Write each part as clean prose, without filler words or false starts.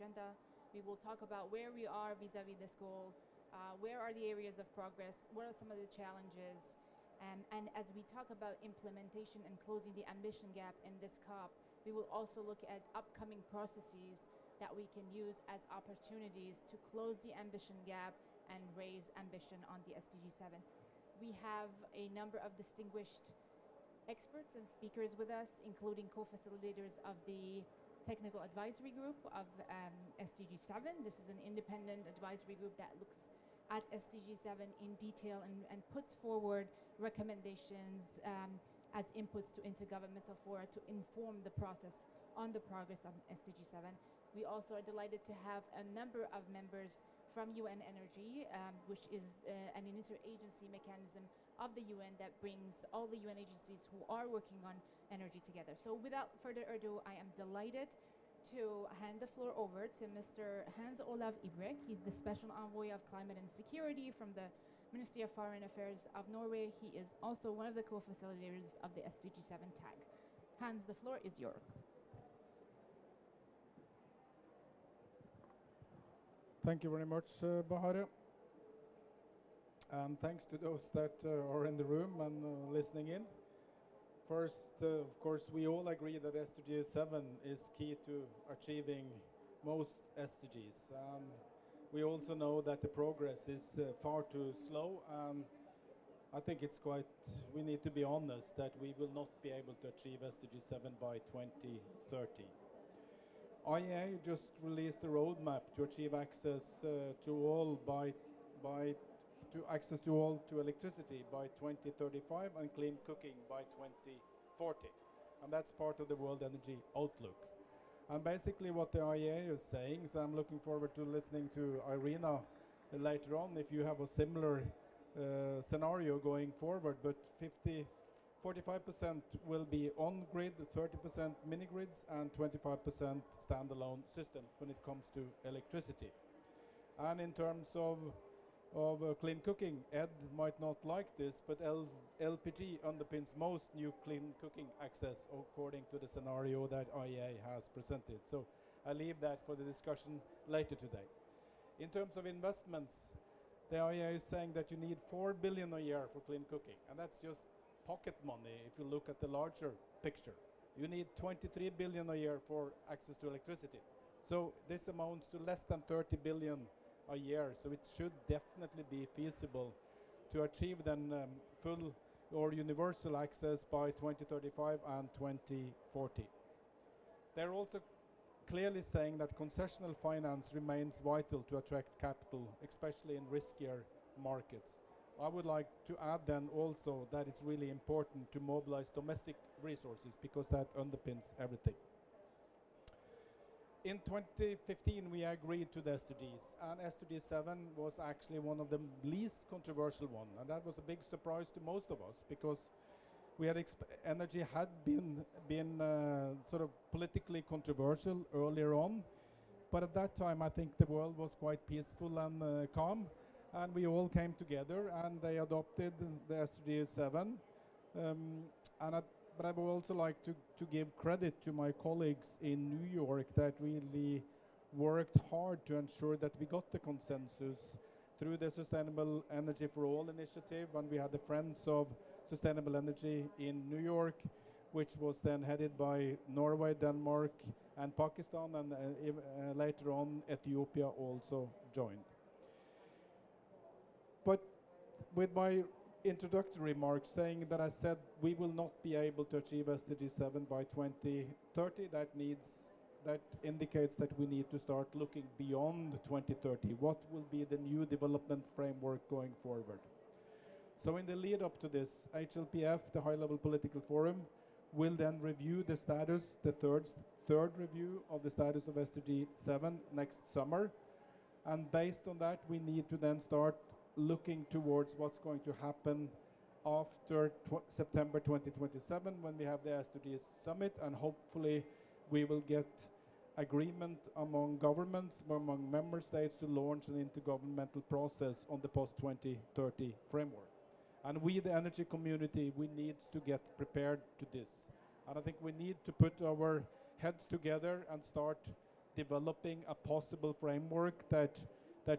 agenda. We will talk about where we are vis-a-vis this goal, where are the areas of progress, what are some of the challenges, and as we talk about implementation and closing the ambition gap in this COP, we will also look at upcoming processes that we can use as opportunities to close the ambition gap and raise ambition on the SDG 7. We have a number of distinguished experts and speakers with us, including co-facilitators of the Technical Advisory Group of SDG 7. This is an independent advisory group that looks at SDG 7 in detail and puts forward recommendations as inputs to intergovernmental fora to inform the process on the progress of SDG 7. We also are delighted to have a number of members from UN Energy, which is an interagency mechanism of the UN that brings all the UN agencies who are working on energy together. So without further ado, I am delighted to hand the floor over to Mr. Hans Olav Ibrek. He's the Special Envoy of Climate and Security from the Ministry of Foreign Affairs of Norway. He is also one of the co-facilitators of the SDG 7 tag. Hans, the floor is yours. Thank you very much, Bahare. And thanks to those that are in the room and listening in. First, of course, we all agree that SDG 7 is key to achieving most SDGs. We also know that the progress is far too slow. I think it's we need to be honest that we will not be able to achieve SDG 7 by 2030. IEA just released a roadmap to achieve access to all to electricity by 2035 and clean cooking by 2040. And that's part of the World Energy Outlook. And basically what the IEA is saying, so I'm looking forward to listening to Irina later on if you have a similar scenario going forward, but 45% will be on-grid, 30% mini-grids, and 25% standalone systems when it comes to electricity. And in terms of clean cooking, Ed might not like this, but LPG underpins most new clean cooking access according to the scenario that IEA has presented. So I leave that for the discussion later today. In terms of investments, the IEA is saying that you need 4 billion a year for clean cooking, and that's just pocket money if you look at the larger picture. You need 23 billion a year for access to electricity. So this amounts to less than 30 billion a year, so it should definitely be feasible to achieve then full or universal access by 2035 and 2040. They're also clearly saying that concessional finance remains vital to attract capital, especially in riskier markets. I would like to add then also that it's really important to mobilize domestic resources because that underpins everything. In 2015, we agreed to the SDGs, and SDG 7 was actually one of the least controversial ones, and that was a big surprise to most of us because we had energy had been sort of politically controversial earlier on, but at that time I think the world was quite peaceful and calm, and we all came together and they adopted the SDG 7. But I would also like to give credit to my colleagues in New York that really worked hard to ensure that we got the consensus through the Sustainable Energy for All initiative, and we had the Friends of Sustainable Energy in New York, which was then headed by Norway, Denmark, and Pakistan, and later on Ethiopia also joined. But with my introductory remarks saying that I said we will not be able to achieve SDG 7 by 2030, that indicates that we need to start looking beyond 2030. What will be the new development framework going forward? So in the lead up to this, HLPF, the High-Level Political Forum, will then review the status, the third review of the status of SDG 7 next summer. And based on that, we need to then start looking towards what's going to happen after September 2027 when we have the SDGs summit, and hopefully we will get agreement among governments, among member states to launch an intergovernmental process on the post-2030 framework. And we, the energy community, we need to get prepared to this. And I think we need to put our heads together and start developing a possible framework that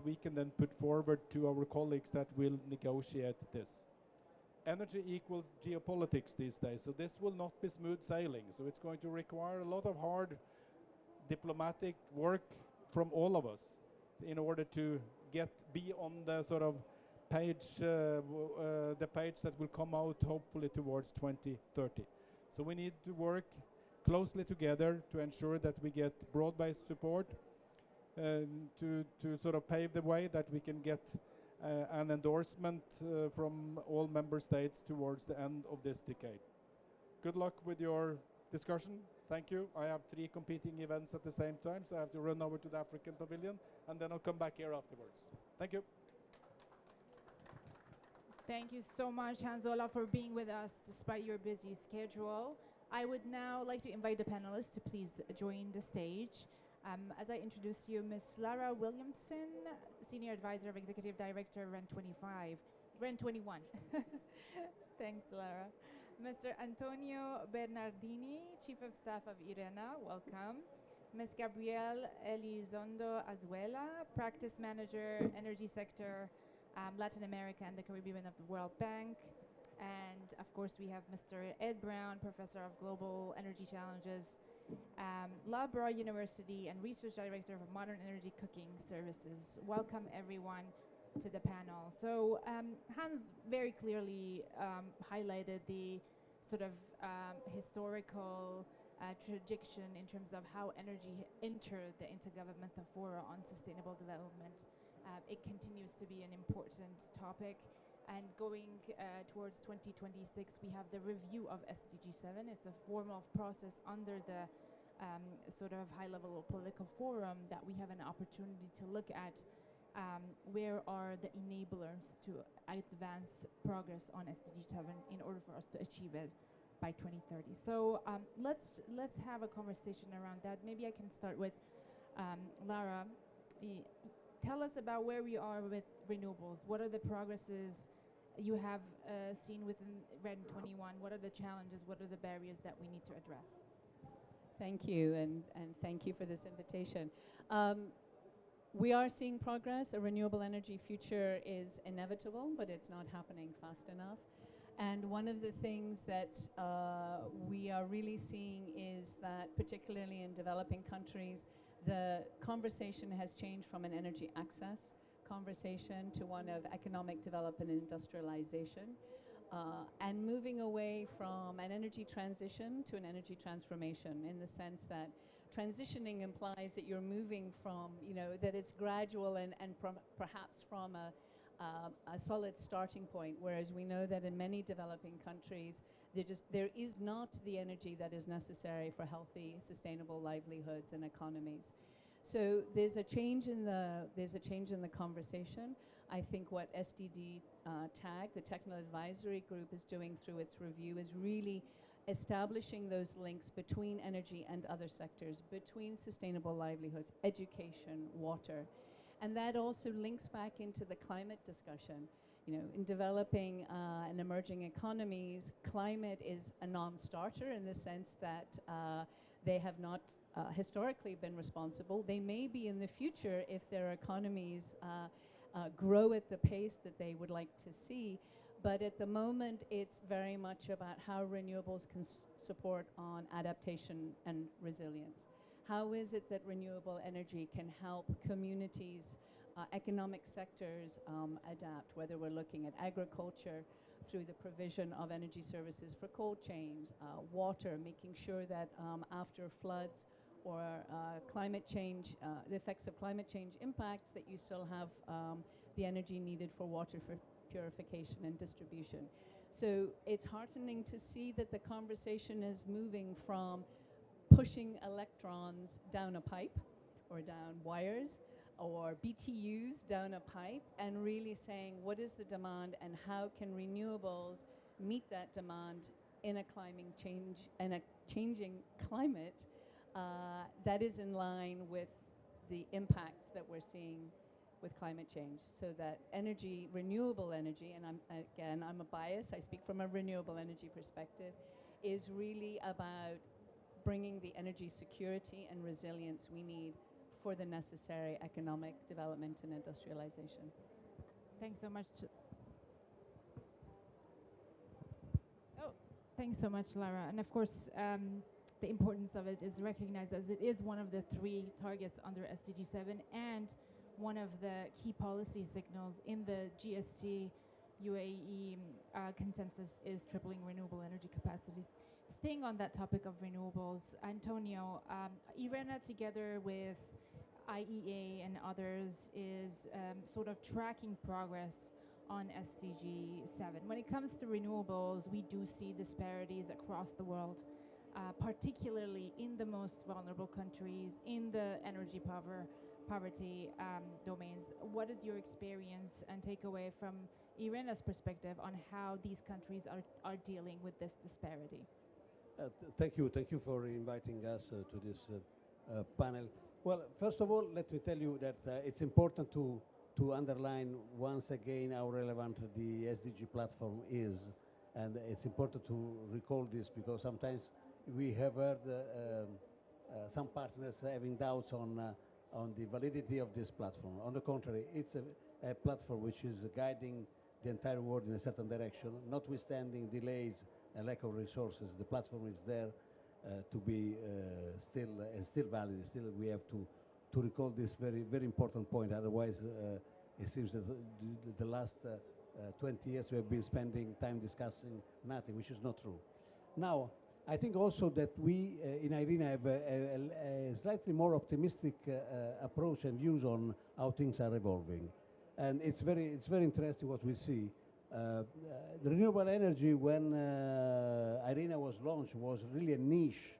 we can then put forward to our colleagues that will negotiate this. Energy equals geopolitics these days, so this will not be smooth sailing. So it's going to require a lot of hard diplomatic work from all of us in order to be on the sort of page, the page that will come out hopefully towards 2030. So we need to work closely together to ensure that we get broad-based support to sort of pave the way that we can get an endorsement from all member states towards the end of this decade. Good luck with your discussion. Thank you. I have 3 competing events at the same time, so I have to run over to the African Pavilion, and then I'll come back here afterwards. Thank you. Thank you so much, Hans-Ola, for being with us despite your busy schedule. I would now like to invite the panelists to please join the stage. As I introduce you, Ms. Lara Williamson, Senior Advisor of Executive Director, REN 21. Thanks, Lara. Mr. Antonio Bernardini, Chief of Staff of IRENA, welcome. Ms. Gabrielle Elizondo Azuela, Practice Manager, Energy Sector, Latin America and the Caribbean of the World Bank. And of course, we have Mr. Ed Brown, Professor of Global Energy Challenges, Loughborough University and Research Director for Modern Energy Cooking Services. Welcome everyone to the panel. So Hans very clearly highlighted the sort of historical trajectory in terms of how energy entered the Intergovernmental Forum on Sustainable Development. It continues to be an important topic. And going towards 2026, we have the review of SDG 7. It's a formal process under the sort of high-level political forum that we have an opportunity to look at where are the enablers to advance progress on SDG 7 in order for us to achieve it by 2030. So let's have a conversation around that. Maybe I can start with Lara. Tell us about where we are with renewables. What are the progresses you have seen within REN 21? What are the challenges? What are the barriers that we need to address? Thank you, and thank you for this invitation. We are seeing progress. A renewable energy future is inevitable, but it's not happening fast enough. And one of the things that we are really seeing is that, particularly in developing countries, the conversation has changed from an energy access conversation to one of economic development and industrialization, and moving away from an energy transition to an energy transformation, in the sense that transitioning implies that you're moving from, that it's gradual and perhaps from a solid starting point, whereas we know that in many developing countries, there is not the energy that is necessary for healthy, sustainable livelihoods and economies. So there's a change in the conversation. I think what SDG TAG, the Technical Advisory Group, is doing through its review is really establishing those links between energy and other sectors, between sustainable livelihoods, education, water. And that also links back into the climate discussion. In developing and emerging economies, climate is a non-starter in the sense that they have not historically been responsible. They may be in the future if their economies grow at the pace that they would like to see. But at the moment, it's very much about how renewables can support on adaptation and resilience. How is it that renewable energy can help communities, economic sectors adapt, whether we're looking at agriculture through the provision of energy services for cold chain, water, making sure that after floods or climate change, the effects of climate change impacts, that you still have the energy needed for water for purification and distribution. So it's heartening to see that the conversation is moving from pushing electrons down a pipe or down wires or BTUs down a pipe, and really saying what is the demand and how can renewables meet that demand in a changing climate that is in line with the impacts that we're seeing with climate change. So that energy, renewable energy, and I'm a bias, I speak from a renewable energy perspective, is really about bringing the energy security and resilience we need for the necessary economic development and industrialization. Thanks so much. Oh, thanks so much, Lara. And of course, the importance of it is recognized as it is one of the 3 targets under SDG 7 and one of the key policy signals in the GST UAE consensus is tripling renewable energy capacity. Staying on that topic of renewables, Antonio, IRENA together with IEA and others is sort of tracking progress on SDG 7. When it comes to renewables, we do see disparities across the world, particularly in the most vulnerable countries, in the energy poverty domains. What is your experience and takeaway from IRENA's perspective on how these countries are dealing with this disparity? Thank you for inviting us to this panel. Well, first of all, let me tell you that it's important to underline once again how relevant the SDG platform is, and it's important to recall this because sometimes we have heard some partners having doubts on the validity of this platform. On the contrary, it's a platform which is guiding the entire world in a certain direction, notwithstanding delays and lack of resources. The platform is there to be still valid. Still, we have to recall this very important point. Otherwise, it seems that the last 20 years we have been spending time discussing nothing, which is not true. Now, I think also that we in IRENA have a slightly more optimistic approach and views on how things are evolving. And it's very interesting what we see. The renewable energy, when IRENA was launched, was really a niche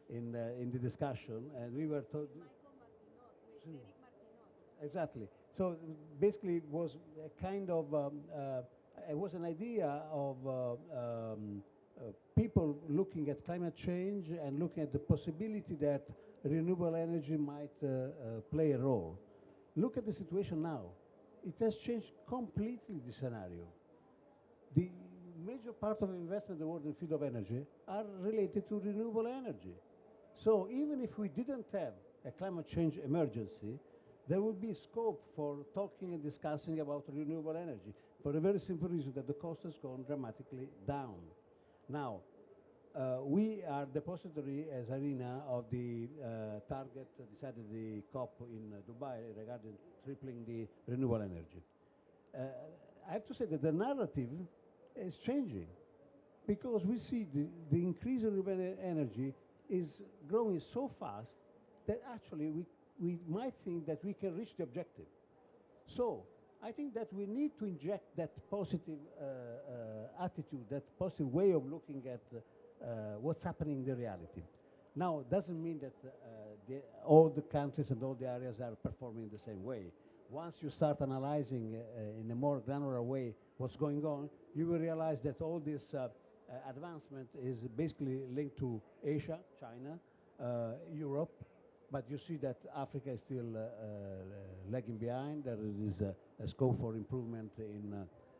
in the discussion, and we were told. Exactly. So basically, it was a kind of it was an idea of people looking at climate change and looking at the possibility that renewable energy might play a role. Look at the situation now. It has changed completely the scenario. The major part of investment in the world in the field of energy are related to renewable energy. So even if we didn't have a climate change emergency, there would be scope for talking and discussing about renewable energy for the very simple reason that the cost has gone dramatically down. Now, we are depository as IRENA of the target decided the COP in Dubai regarding tripling the renewable energy. I have to say that the narrative is changing because we see the increase in renewable energy is growing so fast that actually we might think that we can reach the objective. So I think that we need to inject that positive attitude, that positive way of looking at what's happening in the reality. Now, it doesn't mean that all the countries and all the areas are performing the same way. Once you start analyzing in a more granular way what's going on, you will realize that all this advancement is basically linked to Asia, China, Europe, but you see that Africa is still lagging behind. There is a scope for improvement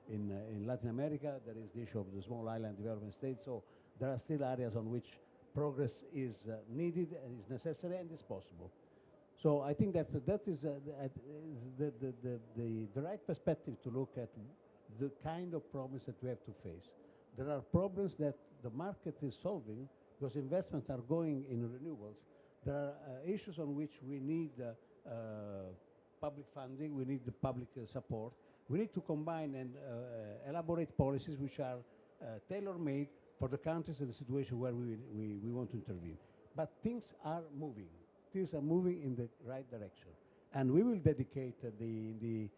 in Latin America. There is the issue of the small island development states. So there are still areas on which progress is needed and is necessary and is possible. So I think that is the right perspective to look at the kind of problems that we have to face. There are problems that the market is solving because investments are going in renewables. There are issues on which we need public funding, we need the public support. We need to combine and elaborate policies which are tailor-made for the countries and the situation where we want to intervene. But things are moving. Things are moving in the right direction. And we will dedicate the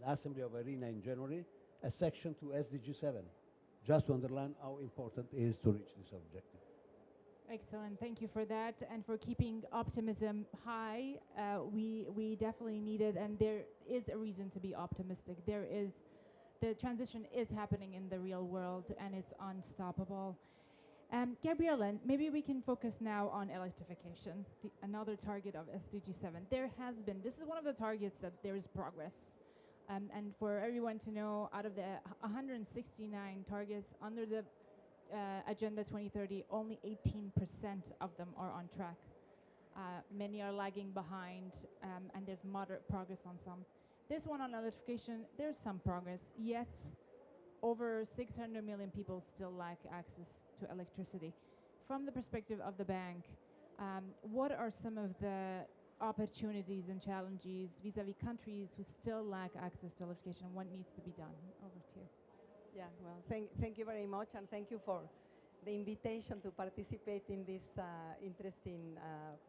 Assembly of IRENA in January a section to SDG 7, just to underline how important it is to reach this objective. Excellent. Thank you for that and for keeping optimism high. We definitely need it, and there is a reason to be optimistic. The transition is happening in the real world, and it's unstoppable. Gabriella, maybe we can focus now on electrification, another target of SDG 7. This is one of the targets that there is progress. And for everyone to know, out of the 169 targets under the Agenda 2030, only 18% of them are on track. Many are lagging behind, and there's moderate progress on some. This one on electrification, there's some progress, yet over 600 million people still lack access to electricity. From the perspective of the bank, what are some of the opportunities and challenges vis-a-vis countries who still lack access to electrification, and what needs to be done? Over to you. Yeah, well, thank you very much, and thank you for the invitation to participate in this interesting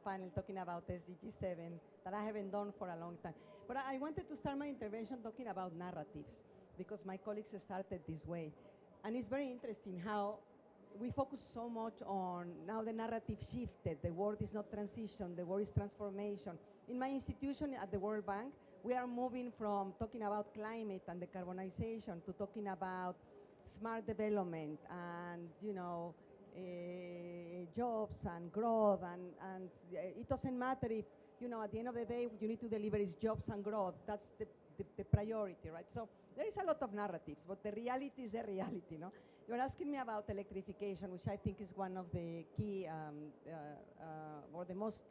panel talking about SDG 7 that I haven't done for a long time. But I wanted to start my intervention talking about narratives, because my colleagues started this way. And it's very interesting how we focus so much on now the narrative shifted. The word is not transition, the word is transformation. In my institution at the World Bank, we are moving from talking about climate and decarbonization to talking about smart development and, jobs and growth. And it doesn't matter if, at the end of the day, you need to deliver is jobs and growth. That's the priority, right? So there is a lot of narratives, but the reality is the reality, no? You're asking me about electrification, which I think is one of the key, or the most,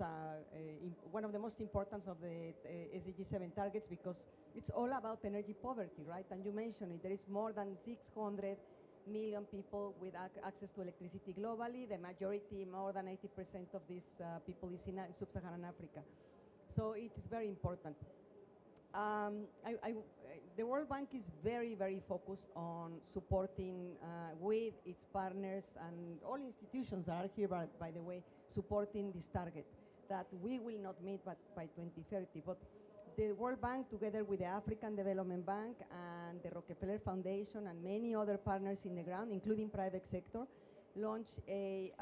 one of the most important of the SDG 7 targets, because it's all about energy poverty, right? And you mentioned it, there is more than 600 million people with access to electricity globally. The majority, more than 80% of these people is in sub-Saharan Africa. So it is very important. The World Bank is very, very focused on supporting with its partners and all institutions that are here, by the way, supporting this target that we will not meet by 2030. But the World Bank, together with the African Development Bank and the Rockefeller Foundation and many other partners in the ground, including private sector, launched a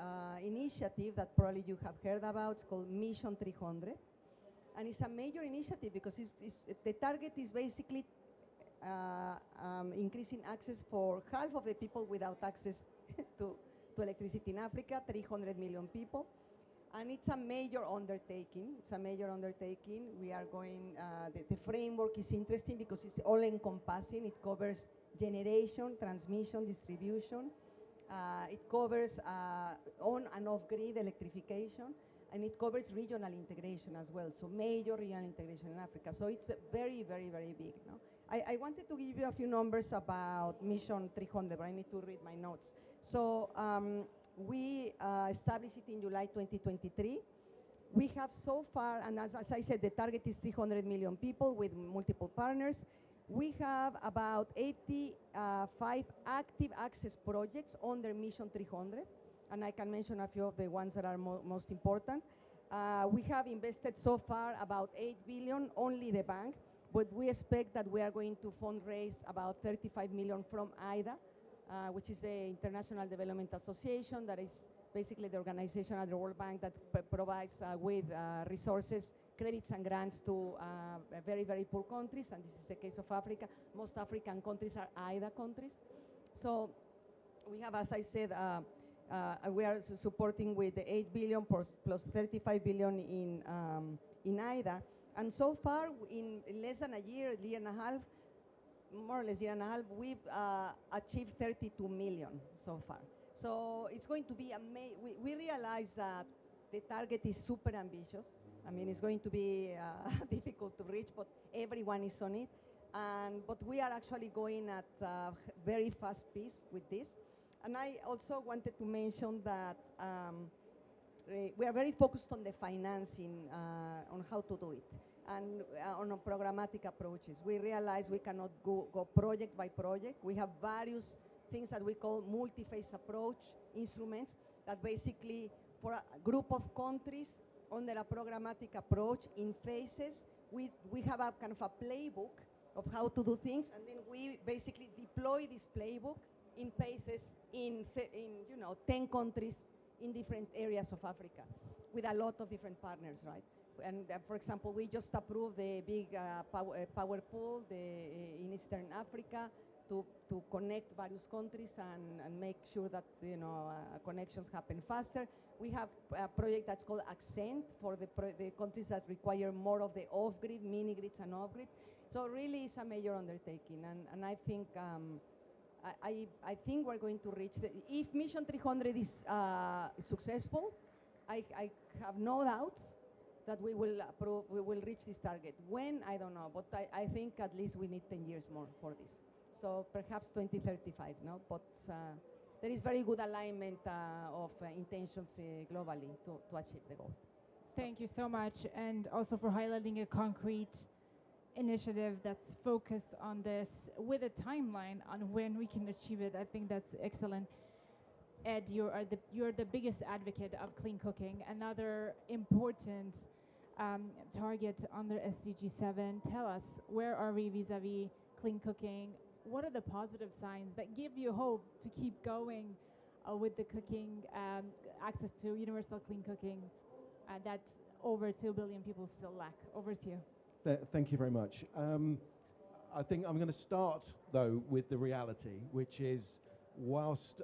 initiative that probably you have heard about. It's called Mission 300. And it's a major initiative because the target is basically increasing access for half of the people without access to electricity in Africa, 300 million people. And it's a major undertaking. It's a major undertaking. We are going, the framework is interesting because it's all encompassing. It covers generation, transmission, distribution. It covers on and off grid electrification. And it covers regional integration as well, so major regional integration in Africa. So it's very, very, very big. No? I wanted to give you a few numbers about Mission 300, but I need to read my notes. So we established it in July 2023. We have so far, and as I said, the target is 300 million people with multiple partners. We have about 85 active access projects under Mission 300. And I can mention a few of the ones that are most important. We have invested so far about 8 billion, only the bank, but we expect that we are going to fundraise about 35 million from IDA, which is the International Development Association, that is basically the organization at the World Bank that provides with resources, credits and grants to very, very poor countries, and this is the case of Africa. Most African countries are IDA countries. So we have, as I said, we are supporting with the 8 billion plus 35 billion in IDA. And so far, in less than a year and a half, more or less year and a half, we've achieved 32 million so far. So it's going to be we realize that the target is super ambitious. I mean, it's going to be difficult to reach, but everyone is on it. But we are actually going at very fast pace with this. And I also wanted to mention that we are very focused on the financing, on how to do it, and on programmatic approaches. We realize we cannot go project by project. We have various things that we call multi-phase approach instruments that basically, for a group of countries under a programmatic approach in phases, we have a kind of a playbook of how to do things, and then we basically deploy this playbook in phases in 10 countries in different areas of Africa with a lot of different partners, right? And for example, we just approved the big power pool in Eastern Africa to connect various countries and make sure that connections happen faster. We have a project that's called Accent for the countries that require more of the off-grid, mini-grids and off-grid. So really it's a major undertaking, and I think I think we're going to reach if Mission 300 is successful, I have no doubts that we will reach this target. When, I don't know, but I think at least we need 10 years more for this. So perhaps 2035, no? But there is very good alignment of intentions globally to achieve the goal. Thank you so much, and also for highlighting a concrete initiative that's focused on this with a timeline on when we can achieve it. I think that's excellent. Ed, you're the biggest advocate of clean cooking. Another important target under SDG 7. Tell us, where are we vis-a-vis clean cooking? What are the positive signs that give you hope to keep going with the cooking, access to universal clean cooking that over 2 billion people still lack? Over to you. Thank you very much. I think I'm going to start, though, with the reality, which is whilst